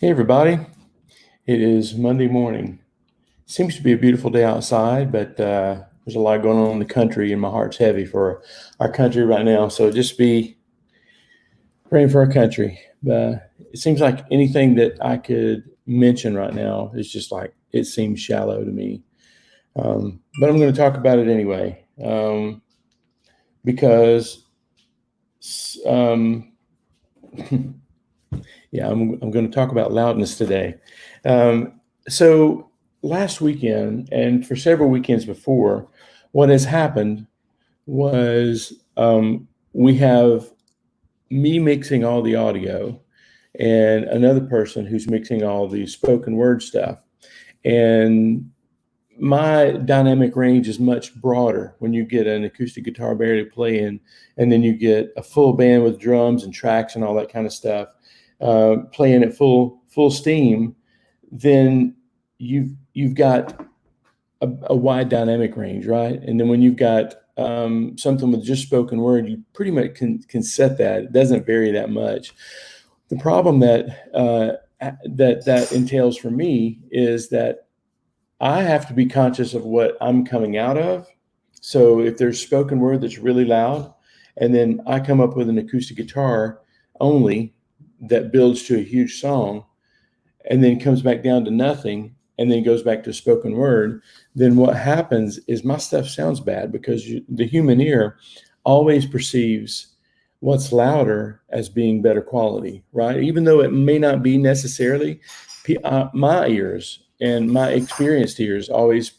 Hey everybody, it is Monday morning. Seems to be a beautiful day outside, but there's a lot going on in the country, and my heart's heavy for our country right now. So just be praying for our country. It seems like anything that I could mention right now is just like it seems shallow to me. But I'm going to talk about it anyway because um, yeah, I'm going to talk about loudness today. So last weekend and for several weekends before, what has happened was we have me mixing all the audio and another person who's mixing all the spoken word stuff. And my dynamic range is much broader when you get an acoustic guitar barely playing, and then you get a full band with drums and tracks and all that kind of stuff playing at full steam. Then you've got a wide dynamic range, right? And then when you've got something with just spoken word, you pretty much can set that. It doesn't vary that much. The problem that entails for me is that I have to be conscious of what I'm coming out of. So if there's spoken word that's really loud, and then I come up with an acoustic guitar only that builds to a huge song, and then comes back down to nothing, and then goes back to spoken word, then what happens is my stuff sounds bad because the human ear always perceives what's louder as being better quality, right? Even though it may not be necessarily, my ears and my experienced ears always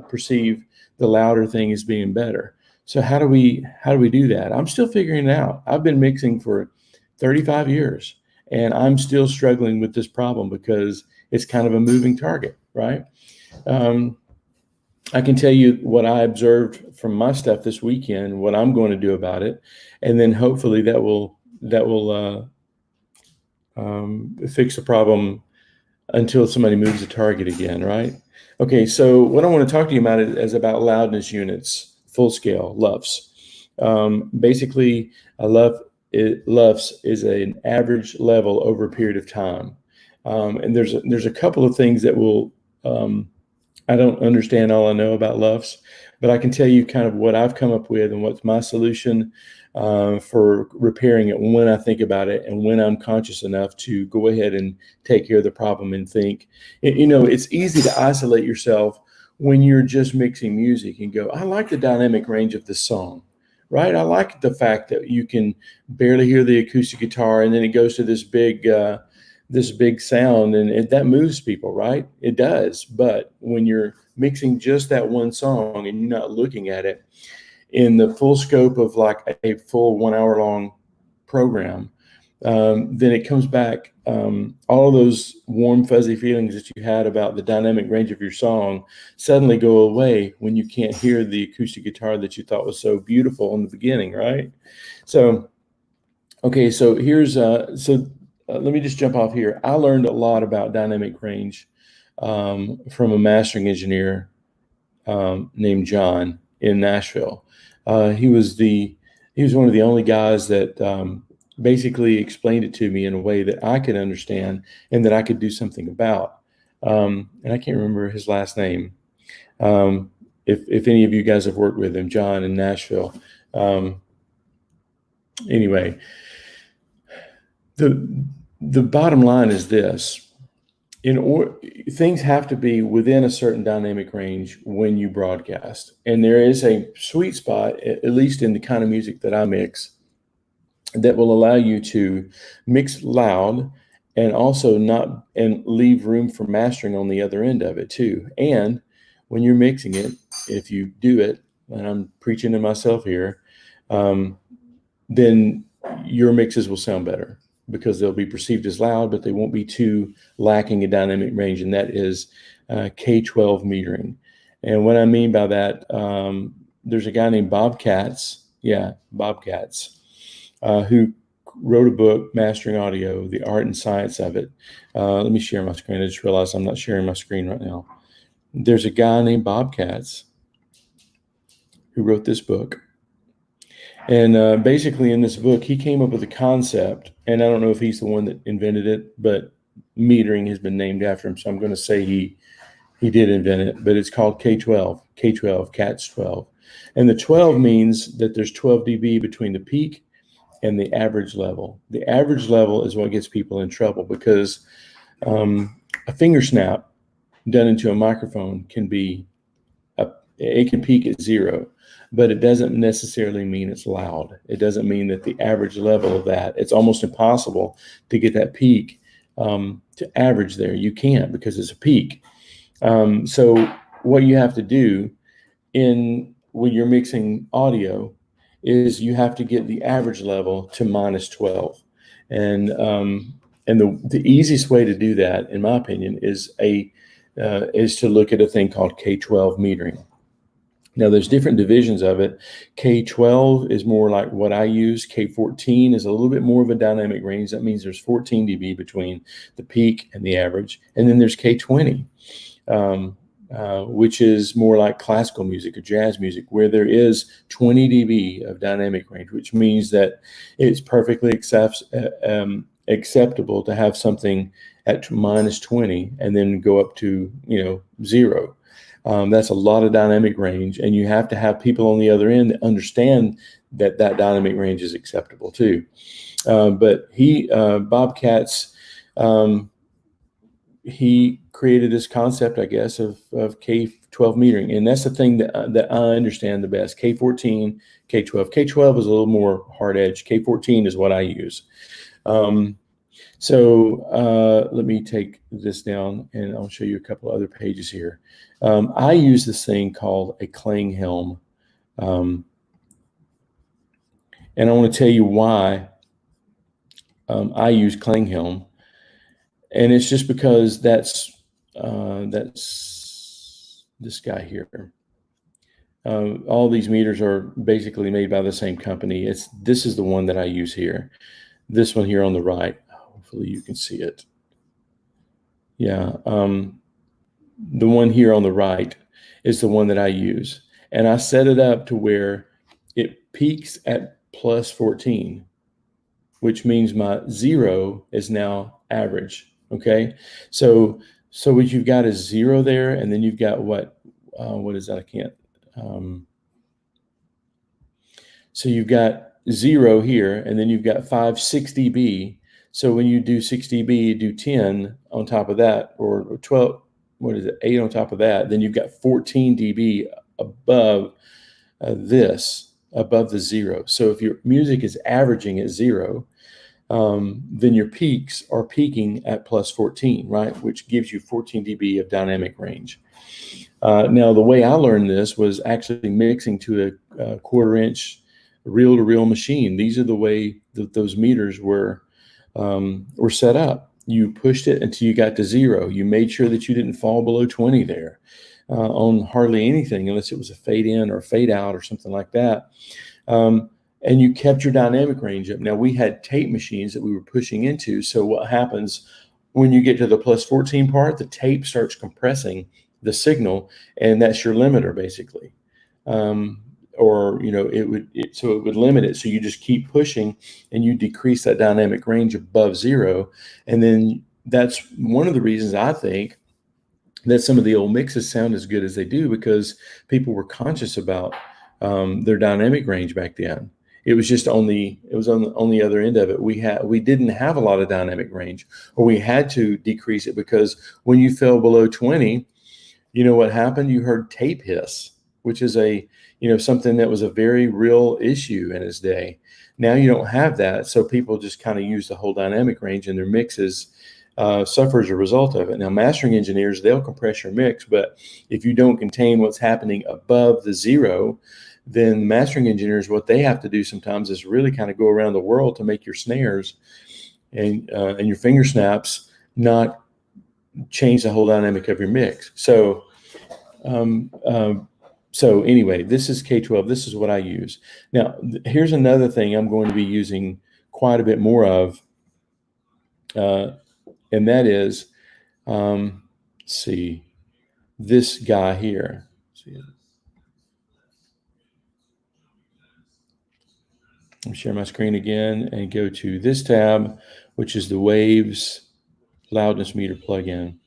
perceive the louder thing as being better. So how do we do that? I'm still figuring it out. I've been mixing for 35 years, and I'm still struggling with this problem because it's kind of a moving target, right? Um, I can tell you what I observed from my stuff this weekend, what I'm going to do about it, and then hopefully that will fix the problem until somebody moves the target again, right? Okay, so what I want to talk to you about is about loudness units, full scale LUFS. Basically, LUFS is an average level over a period of time, and there's a couple of things that will I don't understand all I know about LUFS, but I can tell you kind of what I've come up with and what's my solution for repairing it when I think about it and when I'm conscious enough to go ahead and take care of the problem and think. It's easy to isolate yourself when you're just mixing music and go, I like the dynamic range of this song, right? I like the fact that you can barely hear the acoustic guitar and then it goes to this big sound, and that moves people, right? It does. But when you're mixing just that one song and you're not looking at it in the full scope of like a full 1 hour long program, then it comes back. All of those warm, fuzzy feelings that you had about the dynamic range of your song suddenly go away when you can't hear the acoustic guitar that you thought was so beautiful in the beginning, right? So, okay, so let me just jump off here. I learned a lot about dynamic range from a mastering engineer named John in Nashville. He was one of the only guys that basically explained it to me in a way that I could understand and that I could do something about. And I can't remember his last name. If any of you guys have worked with him, John in Nashville. Anyway, the bottom line is this. Things have to be within a certain dynamic range when you broadcast. And there is a sweet spot, at least in the kind of music that I mix, that will allow you to mix loud and also not and leave room for mastering on the other end of it too. And when you're mixing it, if you do it, and I'm preaching to myself here, then your mixes will sound better because they'll be perceived as loud, but they won't be too lacking in dynamic range, and that is K12 metering. And what I mean by that, there's a guy named Bob Katz, who wrote a book, Mastering Audio, The Art and Science of It. Let me share my screen. I just realized I'm not sharing my screen right now. There's a guy named Bob Katz who wrote this book. And basically in this book, he came up with a concept, and I don't know if he's the one that invented it, but metering has been named after him. So I'm going to say he did invent it, but it's called K12, CATS 12. And the 12 means that there's 12 dB between the peak and the average level. The average level is what gets people in trouble because a finger snap done into a microphone can be, it can peak at 0, but it doesn't necessarily mean it's loud. It doesn't mean that the average level of that, it's almost impossible to get that peak to average there. You can't because it's a peak. So what you have to do when you're mixing audio is you have to get the average level to minus 12. And the easiest way to do that, in my opinion, is to look at a thing called K12 metering. Now, there's different divisions of it. K12 is more like what I use. K14 is a little bit more of a dynamic range. That means there's 14 dB between the peak and the average. And then there's K20, which is more like classical music or jazz music, where there is 20 dB of dynamic range, which means that it's perfectly acceptable to have something at minus 20 and then go up to 0. That's a lot of dynamic range, and you have to have people on the other end that understand that dynamic range is acceptable too. But Bob Katz, he created this concept, I guess, of K12 metering, and that's the thing that I understand the best. K14, K12. K12 is a little more hard edge. K14 is what I use. So let me take this down and I'll show you a couple other pages here. I use this thing called a Klanghelm. And I want to tell you why I use Klanghelm. And it's just because that's this guy here. All these meters are basically made by the same company. This is the one that I use here. This one here on the right. Hopefully you can see it. Yeah. The one here on the right is the one that I use. And I set it up to where it peaks at plus 14, which means my 0 is now average. Okay. So what you've got is 0 there, and then you've got what is that? I can't. So you've got 0 here, and then you've got 6 dB. So when you do 6 dB, you do 10 on top of that, or 12, 8 on top of that, then you've got 14 dB above above the 0. So if your music is averaging at 0, then your peaks are peaking at plus 14, right? Which gives you 14 dB of dynamic range. Now, the way I learned this was actually mixing to a quarter-inch reel-to-reel machine. These are the way that those meters were set up. You pushed it until you got to 0. You made sure that you didn't fall below 20 there on hardly anything, unless it was a fade in or a fade out or something like that. And you kept your dynamic range up. Now, we had tape machines that we were pushing into. So what happens when you get to the plus 14 part, the tape starts compressing the signal, and that's your limiter basically. It would limit it. So you just keep pushing and you decrease that dynamic range above 0. And then that's one of the reasons I think that some of the old mixes sound as good as they do, because people were conscious about their dynamic range back then. It was on the other end of it. We didn't have a lot of dynamic range, or we had to decrease it, because when you fell below 20, you know what happened? You heard tape hiss, which is something that was a very real issue in its day. Now you don't have that, so people just kind of use the whole dynamic range, and their mixes suffer as a result of it. Now, mastering engineers, they'll compress your mix, but if you don't contain what's happening above the 0, then mastering engineers, what they have to do sometimes is really kind of go around the world to make your snares and your finger snaps not change the whole dynamic of your mix. So anyway, this is K12. This is what I use. Now, here's another thing I'm going to be using quite a bit more of, and that is, let's see, this guy here. Let me share my screen again and go to this tab, which is the waves. loudness meter plugin.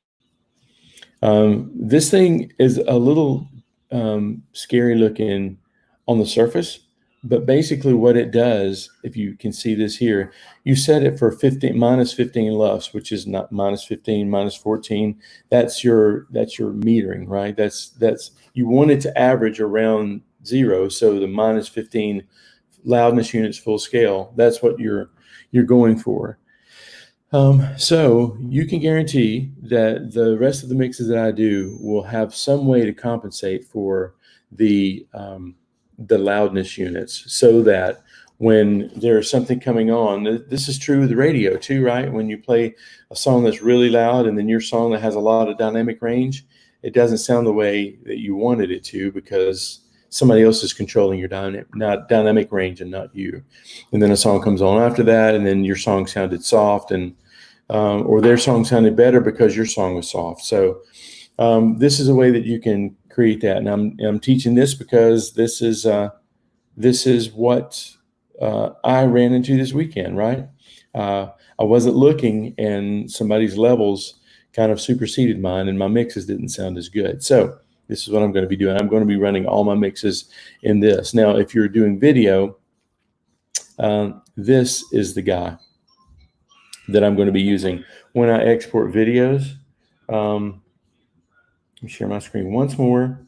This thing is a little scary looking on the surface, but basically what it does, if you can see this here, you set it for minus 15 lufs, which is not minus 15, minus 14. That's your metering, right? That's you want it to average around 0. So the minus 15 loudness units full scale, that's what you're going for. So you can guarantee that the rest of the mixes that I do will have some way to compensate for the loudness units, so that when there's something coming on, this is true with the radio too, right? When you play a song that's really loud and then your song that has a lot of dynamic range, it doesn't sound the way that you wanted it to because somebody else is controlling your dynamic range and not you. And then a song comes on after that, and then your song sounded soft, and or their song sounded better because your song was soft. So this is a way that you can create that. And I'm teaching this because this is what I ran into this weekend, right? I wasn't looking, and somebody's levels kind of superseded mine, and my mixes didn't sound as good. So this is what I'm going to be doing. I'm going to be running all my mixes in this. Now, if you're doing video, this is the guy that I'm going to be using when I export videos. Let me share my screen once more.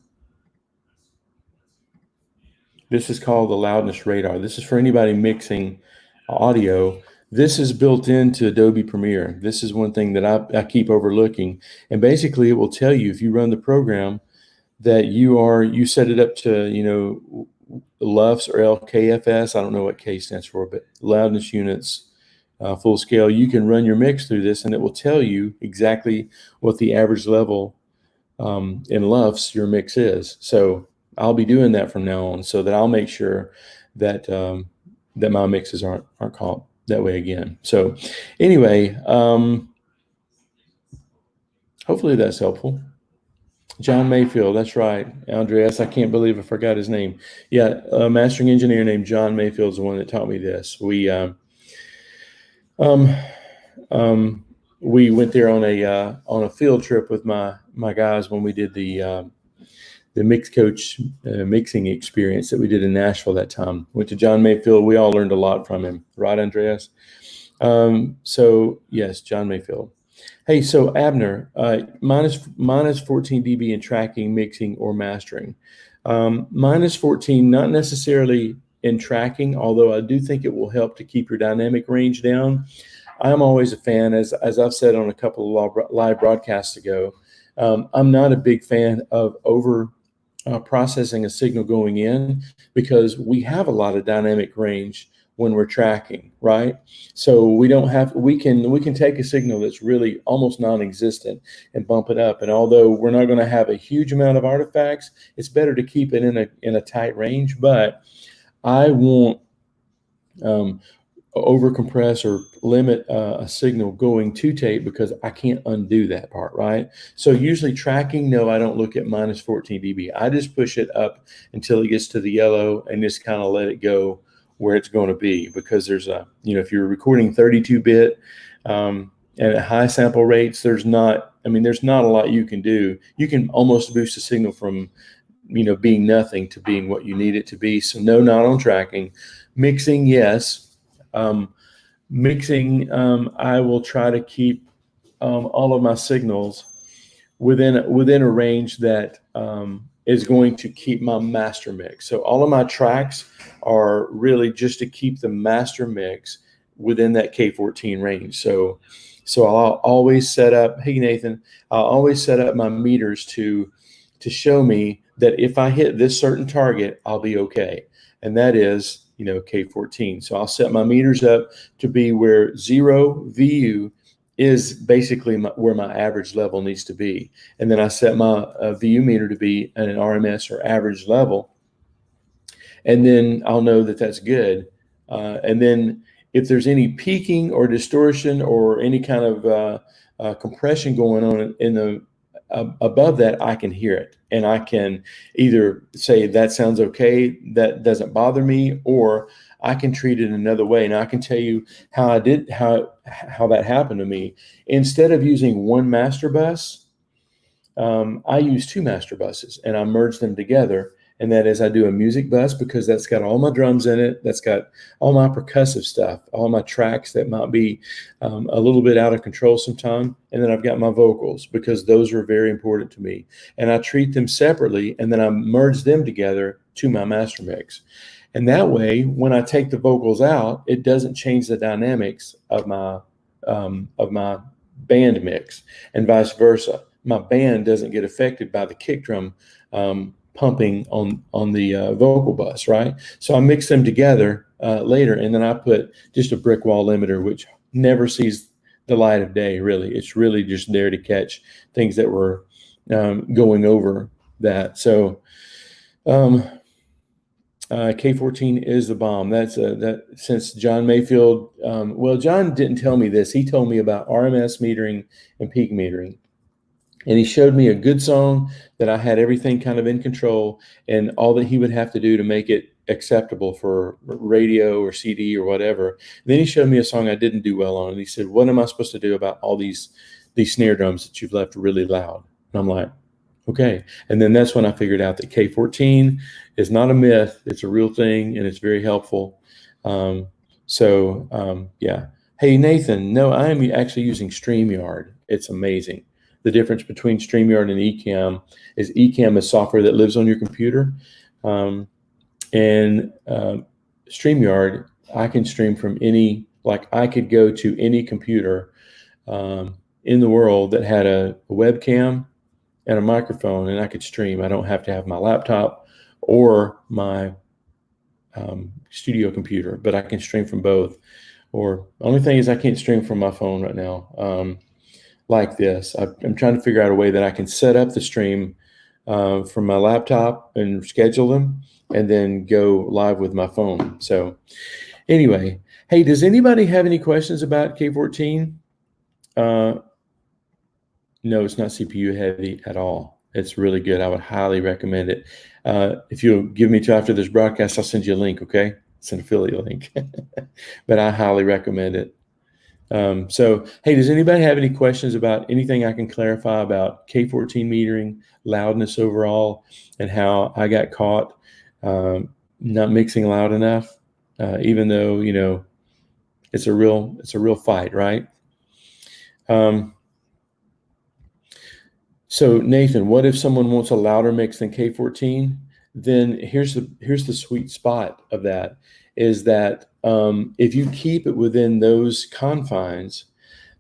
This is called the Loudness Radar. This is for anybody mixing audio. This is built into Adobe Premiere. This is one thing that I keep overlooking. And basically, it will tell you if you run the program that you set it up to, LUFS or LKFS. I don't know what K stands for, but loudness units. Full scale, you can run your mix through this and it will tell you exactly what the average level in LUFS your mix is. So I'll be doing that from now on, so that I'll make sure that that my mixes aren't caught that way again. So anyway, hopefully that's helpful. John Mayfield, that's right. Andreas, I can't believe I forgot his name. Yeah, a mastering engineer named John Mayfield is the one that taught me this. We went there on a field trip with my guys when we did the mix coach mixing experience that we did in Nashville that time. Went to John Mayfield. We all learned a lot from him, right, Andreas? So yes, John Mayfield. Hey, so Abner, minus 14 dB in tracking, mixing, or mastering. Minus 14, not necessarily in tracking, although I do think it will help to keep your dynamic range down. I'm always a fan, as I've said on a couple of live broadcasts ago, I'm not a big fan of over processing a signal going in, because we have a lot of dynamic range when we're tracking, right? So we can take a signal that's really almost non-existent and bump it up. And although we're not going to have a huge amount of artifacts, it's better to keep it in a tight range. But I won't over compress or limit a signal going to tape, because I can't undo that part, right? So usually tracking, no, I don't look at minus 14 dB. I just push it up until it gets to the yellow and just kind of let it go where it's going to be, because there's if you're recording 32-bit and at high sample rates, there's not a lot you can do. You can almost boost the signal from being nothing to being what you need it to be. So no, not on tracking. Mixing, yes. Mixing, I will try to keep all of my signals within a range that is going to keep my master mix. So all of my tracks are really just to keep the master mix within that K14 range. So I'll always set up, hey Nathan, I'll always set up my meters to show me that if I hit this certain target, I'll be okay. And that is, K14. So I'll set my meters up to be where 0 VU is basically where my average level needs to be. And then I set my VU meter to be at an RMS or average level. And then I'll know that that's good. And then if there's any peaking or distortion or any kind of compression going on in above that, I can hear it, and I can either say that sounds okay, that doesn't bother me, or I can treat it another way. And I can tell you how that happened to me. Instead of using one master bus, I use two master buses, and I merge them together. And that is, I do a music bus because that's got all my drums in it. That's got all my percussive stuff, all my tracks that might be a little bit out of control sometime. And then I've got my vocals because those are very important to me. And I treat them separately, and then I merge them together to my master mix. And that way, when I take the vocals out, it doesn't change the dynamics of my band mix, and vice versa. My band doesn't get affected by the kick drum pumping on the vocal bus, right? So I mix them together later, and then I put just a brick wall limiter, which never sees the light of day, really. It's really just there to catch things that were going over that. So K14 is the bomb. That's that since John Mayfield. Well, John didn't tell me this. He told me about RMS metering and peak metering. And he showed me a good song that I had everything kind of in control, and all that he would have to do to make it acceptable for radio or CD or whatever. And then he showed me a song I didn't do well on, and he said, "What am I supposed to do about all these snare drums that you've left really loud?" And I'm like, okay. And then that's when I figured out that K14 is not a myth. It's a real thing, and it's very helpful. Yeah. Hey, Nathan, no, I am actually using StreamYard. It's amazing. The difference between StreamYard and Ecamm is Ecamm is software that lives on your computer. StreamYard, I can stream from I could go to any computer in the world that had a webcam and a microphone, and I could stream. I don't have to have my laptop or my studio computer, but I can stream from both. Or the only thing is I can't stream from my phone right now. Like this, I'm trying to figure out a way that I can set up the stream from my laptop and schedule them, and then go live with my phone. So anyway, hey, does anybody have any questions about K14? No, it's not CPU heavy at all. It's really good. I would highly recommend it. If you'll give me till after this broadcast, I'll send you a link, okay? It's an affiliate link. But I highly recommend it. Hey, does anybody have any questions about anything I can clarify about K14 metering, loudness overall, and how I got caught not mixing loud enough, even though, it's a real fight, right? So Nathan, what if someone wants a louder mix than K14? Then here's the sweet spot of that, is that if you keep it within those confines,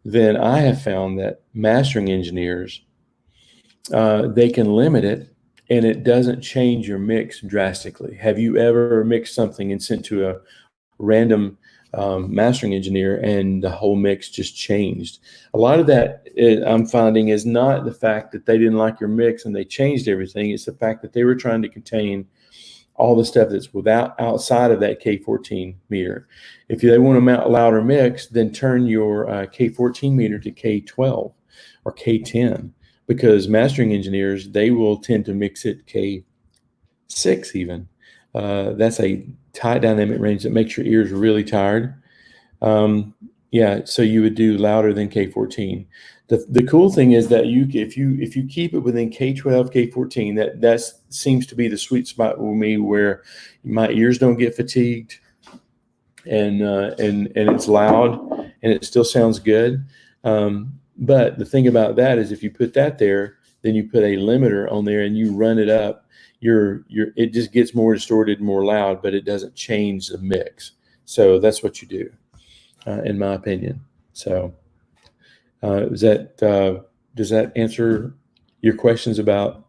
then I have found that mastering engineers, they can limit it, and it doesn't change your mix drastically. Have you ever mixed something and sent to a random mastering engineer and the whole mix just changed? A lot of that I'm finding is not the fact that they didn't like your mix and they changed everything. It's the fact that they were trying to contain all the stuff that's outside of that K14 meter. If they want a louder mix, then turn your K14 meter to K12 or K10, because mastering engineers, they will tend to mix it K6 even. That's a tight dynamic range that makes your ears really tired. So you would do louder than K14. The cool thing is that if you keep it within K12, K14, that seems to be the sweet spot with me, where my ears don't get fatigued, and it's loud and it still sounds good. But the thing about that is, if you put that there, then you put a limiter on there and you run it up, it just gets more distorted, more loud, but it doesn't change the mix. So that's what you do, in my opinion. So does that answer your questions about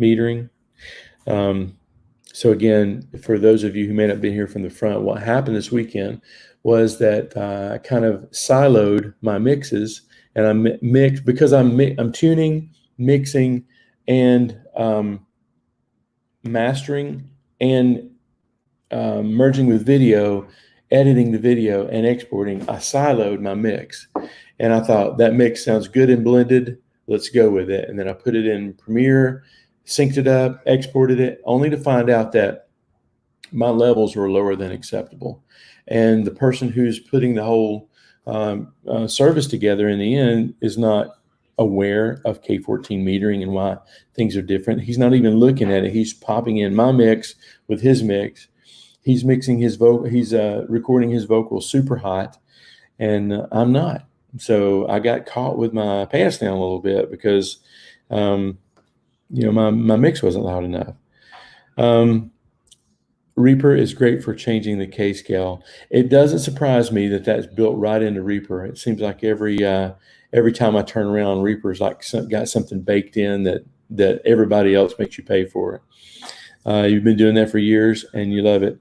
metering? So again, for those of you who may not have been here from the front, what happened this weekend was that I kind of siloed my mixes, and I mixed because I'm tuning, mixing, and mastering, and merging with video, editing the video, and exporting. I siloed my mix, and I thought that mix sounds good and blended. let's go with it. And then I put it in Premiere, synced it up, exported it, only to find out that my levels were lower than acceptable. And the person who's putting the whole service together in the end is not aware of K14 metering and why things are different. He's not even looking at it. He's popping in my mix with his mix. He's mixing his vocal. He's recording his vocals super hot, and I'm not. So I got caught with my pants down a little bit because, my mix wasn't loud enough. Reaper is great for changing the K scale. It doesn't surprise me that that's built right into Reaper. It seems like every time I turn around, Reaper's like got something baked in that everybody else makes you pay for it. You've been doing that for years and you love it.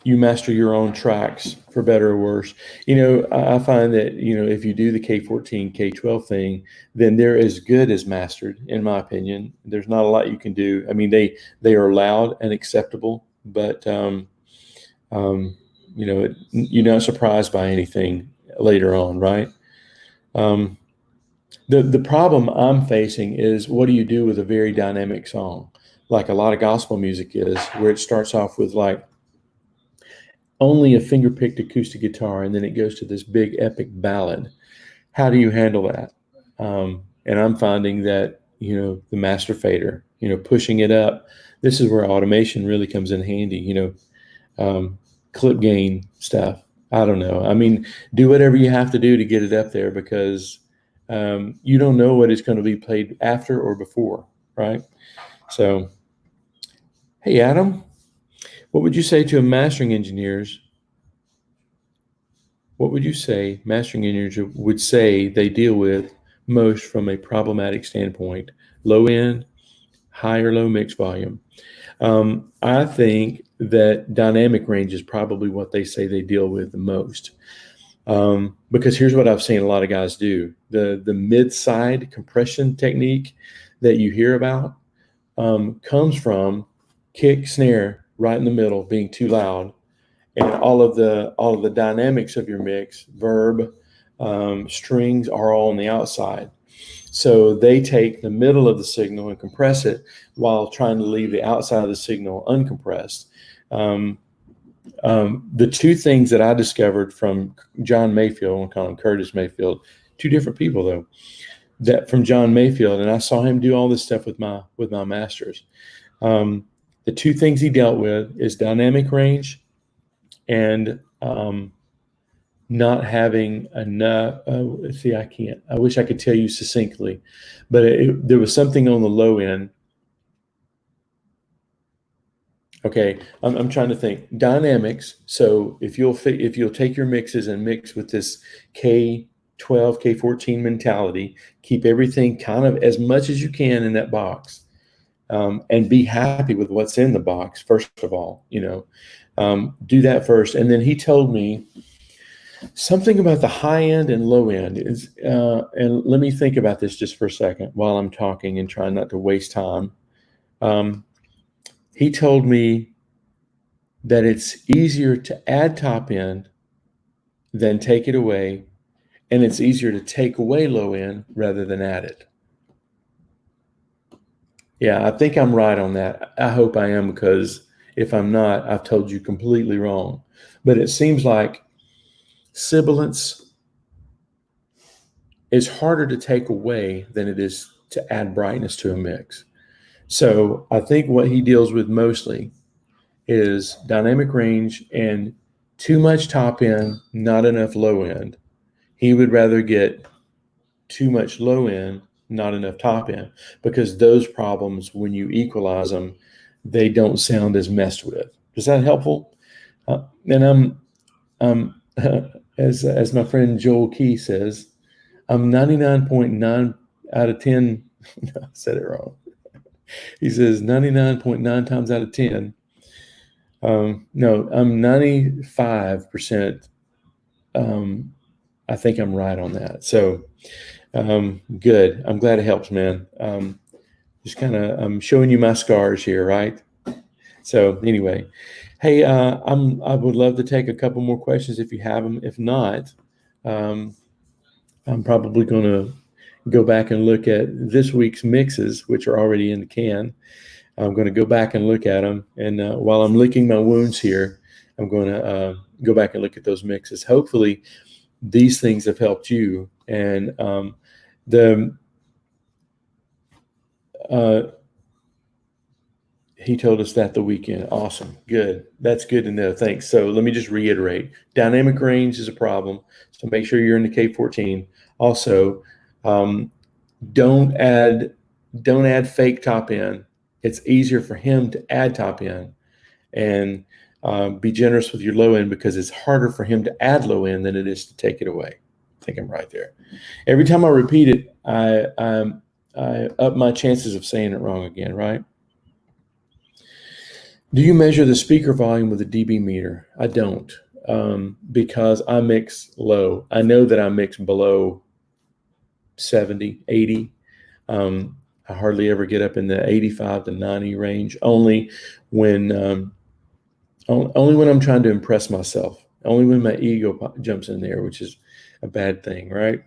You master your own tracks for better or worse. I find that, if you do the K14, K12 thing, then they're as good as mastered, in my opinion. There's not a lot you can do. I mean, they are loud and acceptable, but, you're not surprised by anything later on, right? The problem I'm facing is, what do you do with a very dynamic song? Like a lot of gospel music is, where it starts off with like only a finger-picked acoustic guitar, and then it goes to this big epic ballad. How do you handle that? And I'm finding that, the master fader, pushing it up, this is where automation really comes in handy, clip gain stuff. I don't know. I mean, do whatever you have to do to get it up there, because you don't know what is going to be played after or before, right? So, hey, Adam. What would you say to mastering engineers? What would you say mastering engineers would say they deal with most from a problematic standpoint? Low end, high or low mix volume? I think that dynamic range is probably what they say they deal with the most. Because here's what I've seen a lot of guys do. The mid-side compression technique that you hear about comes from kick, snare, right in the middle being too loud, and all of the dynamics of your mix, verb, strings are all on the outside. So they take the middle of the signal and compress it while trying to leave the outside of the signal uncompressed. The two things that I discovered from John Mayfield, we'll call him Curtis Mayfield, two different people though, that from John Mayfield, and I saw him do all this stuff with my masters. The two things he dealt with is dynamic range and not having enough. I wish I could tell you succinctly, but there was something on the low end. Okay, I'm trying to think. Dynamics. So if you'll take your mixes and mix with this K12, K14 mentality, keep everything kind of as much as you can in that box. And be happy with what's in the box, first of all, do that first. And then he told me something about the high end and low end is, and let me think about this just for a second while I'm talking and trying not to waste time. He told me that it's easier to add top end than take it away, and it's easier to take away low end rather than add it. Yeah, I think I'm right on that. I hope I am, because if I'm not, I've told you completely wrong. But it seems like sibilance is harder to take away than it is to add brightness to a mix. So I think what he deals with mostly is dynamic range and too much top end, not enough low end. He would rather get too much low end, not enough top end, because those problems, when you equalize them, they don't sound as messed with. Is that helpful? And I'm as my friend Joel Key says, I'm 99.9 out of 10. I said it wrong. He says 99.9 times out of 10. No, I'm 95%. I think I'm right on that. So good. I'm glad it helps, man. Just kind of, I'm showing you my scars here, right? So anyway, hey, I would love to take a couple more questions if you have them. If not, I'm probably going to go back and look at this week's mixes, which are already in the can. I'm going to go back and look at them. And while I'm licking my wounds here, I'm going to go back and look at those mixes. Hopefully, these things have helped you. And he told us that the weekend. Awesome. Good. That's good to know. Thanks. So let me just reiterate. Dynamic range is a problem. So make sure you're in the K14. Also, don't add fake top end. It's easier for him to add top end, and be generous with your low end, because it's harder for him to add low end than it is to take it away. I think I'm right there. Every time I repeat it, I up my chances of saying it wrong again, right? Do you measure the speaker volume with a dB meter? I don't, because I mix low. I know that I mix below 70, 80. I hardly ever get up in the 85 to 90 range, only when I'm trying to impress myself, only when my ego jumps in there, which is a bad thing, right?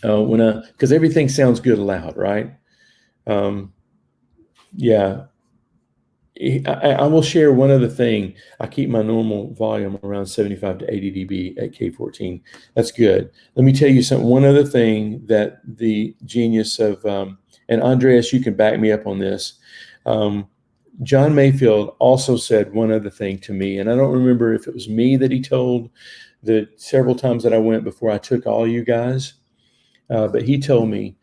Because everything sounds good loud, right? Yeah. I will share one other thing. I keep my normal volume around 75 to 80 dB at K14. That's good. Let me tell you something. One other thing that the genius of, and Andreas, you can back me up on this. John Mayfield also said one other thing to me, and I don't remember if it was me that he told the several times that I went before I took all you guys, but he told me,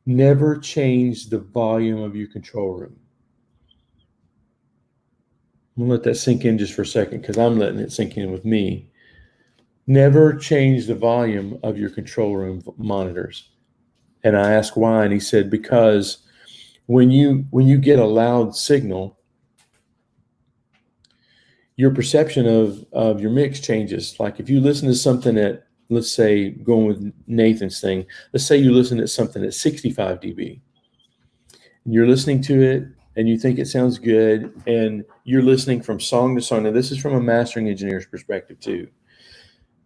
never change the volume of your control room. I'm going to let that sink in just for a second, because I'm letting it sink in with me. Never change the volume of your control room monitors. And I asked why, and he said, because when you get a loud signal, your perception of your mix changes. Like if you listen to something at, let's say, going with Nathan's thing, let's say you listen to something at 65 dB. And you're listening to it, and you think it sounds good, and you're listening from song to song. Now, this is from a mastering engineer's perspective too.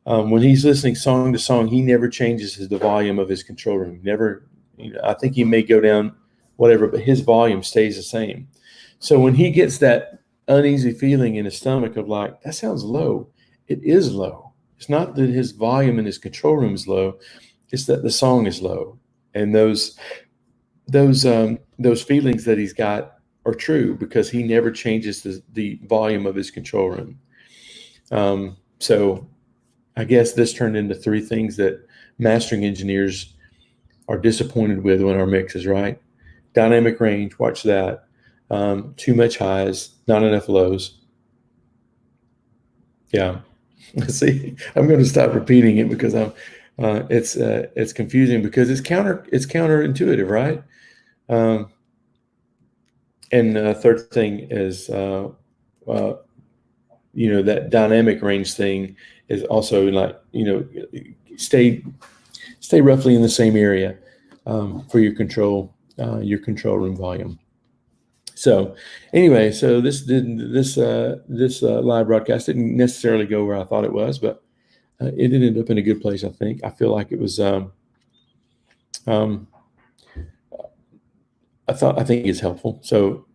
When he's listening song to song, he never changes the volume of his control room. Never, I think he may go down, whatever, but his volume stays the same. So when he gets that uneasy feeling in his stomach of like, that sounds low, it is low. It's not that his volume in his control room is low, it's that the song is low. And those feelings that he's got are true, because he never changes the volume of his control room. So I guess this turned into three things that mastering engineers are disappointed with when our mix is right. Dynamic range, watch that. Too much highs, not enough lows. Yeah. See, I'm going to stop repeating it, because it's confusing, because it's counterintuitive, right? And the third thing is, that dynamic range thing is also like, stay roughly in the same area for your control room volume. So anyway, so this live broadcast didn't necessarily go where I thought it was, but it did end up in a good place. I think. I feel like it was. I think it's helpful. So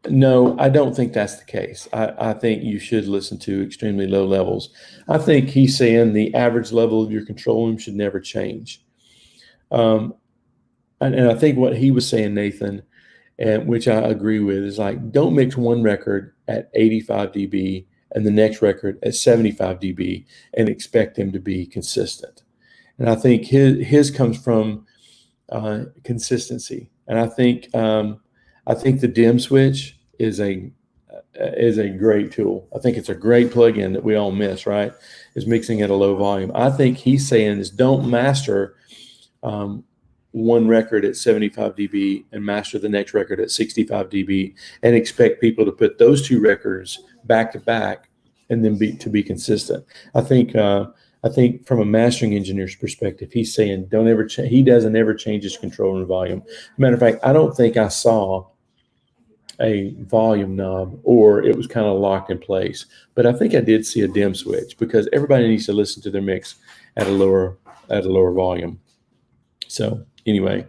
no, I don't think that's the case. I think you should listen to extremely low levels. I think he's saying the average level of your control room should never change. And I think what he was saying, Nathan, and which I agree with, is like, don't mix one record at 85 dB and the next record at 75 dB and expect them to be consistent. And I think his comes from consistency. And I think the dim switch is a great tool. I think it's a great plugin that we all miss, right? Is mixing at a low volume. I think he's saying is don't master one record at 75 dB and master the next record at 65 dB and expect people to put those two records back to back and then be consistent. I think from a mastering engineer's perspective, he's saying he doesn't ever change his control room volume. Matter of fact, I don't think I saw a volume knob, or it was kind of locked in place. But I think I did see a dim switch, because everybody needs to listen to their mix at a lower volume. So anyway,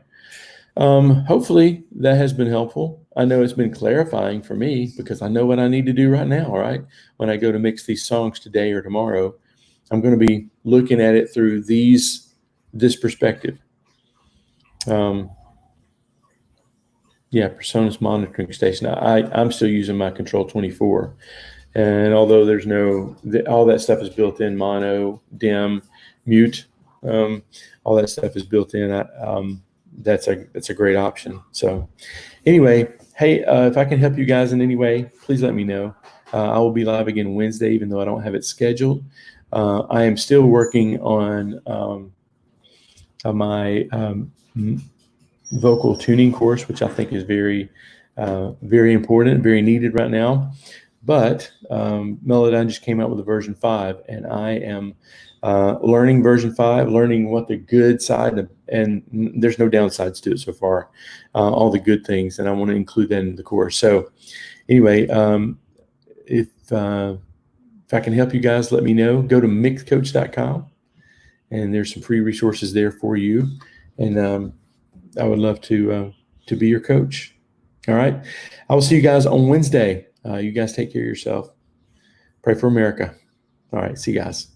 hopefully that has been helpful. I know it's been clarifying for me, because I know what I need to do right now, right? When I go to mix these songs today or tomorrow, I'm going to be looking at it through this perspective. Yeah, Personas monitoring station. I'm still using my Control 24. And although there's all that stuff is built in, mono, dim, mute, all that stuff is built in. That's a great option. So anyway, hey, if I can help you guys in any way, please let me know. I will be live again Wednesday, even though I don't have it scheduled. I am still working on my vocal tuning course, which I think is very important, very needed right now. But Melodyne just came out with a version 5, and I am learning version 5, learning what the good side and there's no downsides to it so far, all the good things, and I want to include that in the course. So anyway, if I can help you guys, let me know. Go to mixcoach.com, and there's some free resources there for you. And I would love to be your coach. All right. I will see you guys on Wednesday. You guys take care of yourself. Pray for America. All right. See you guys.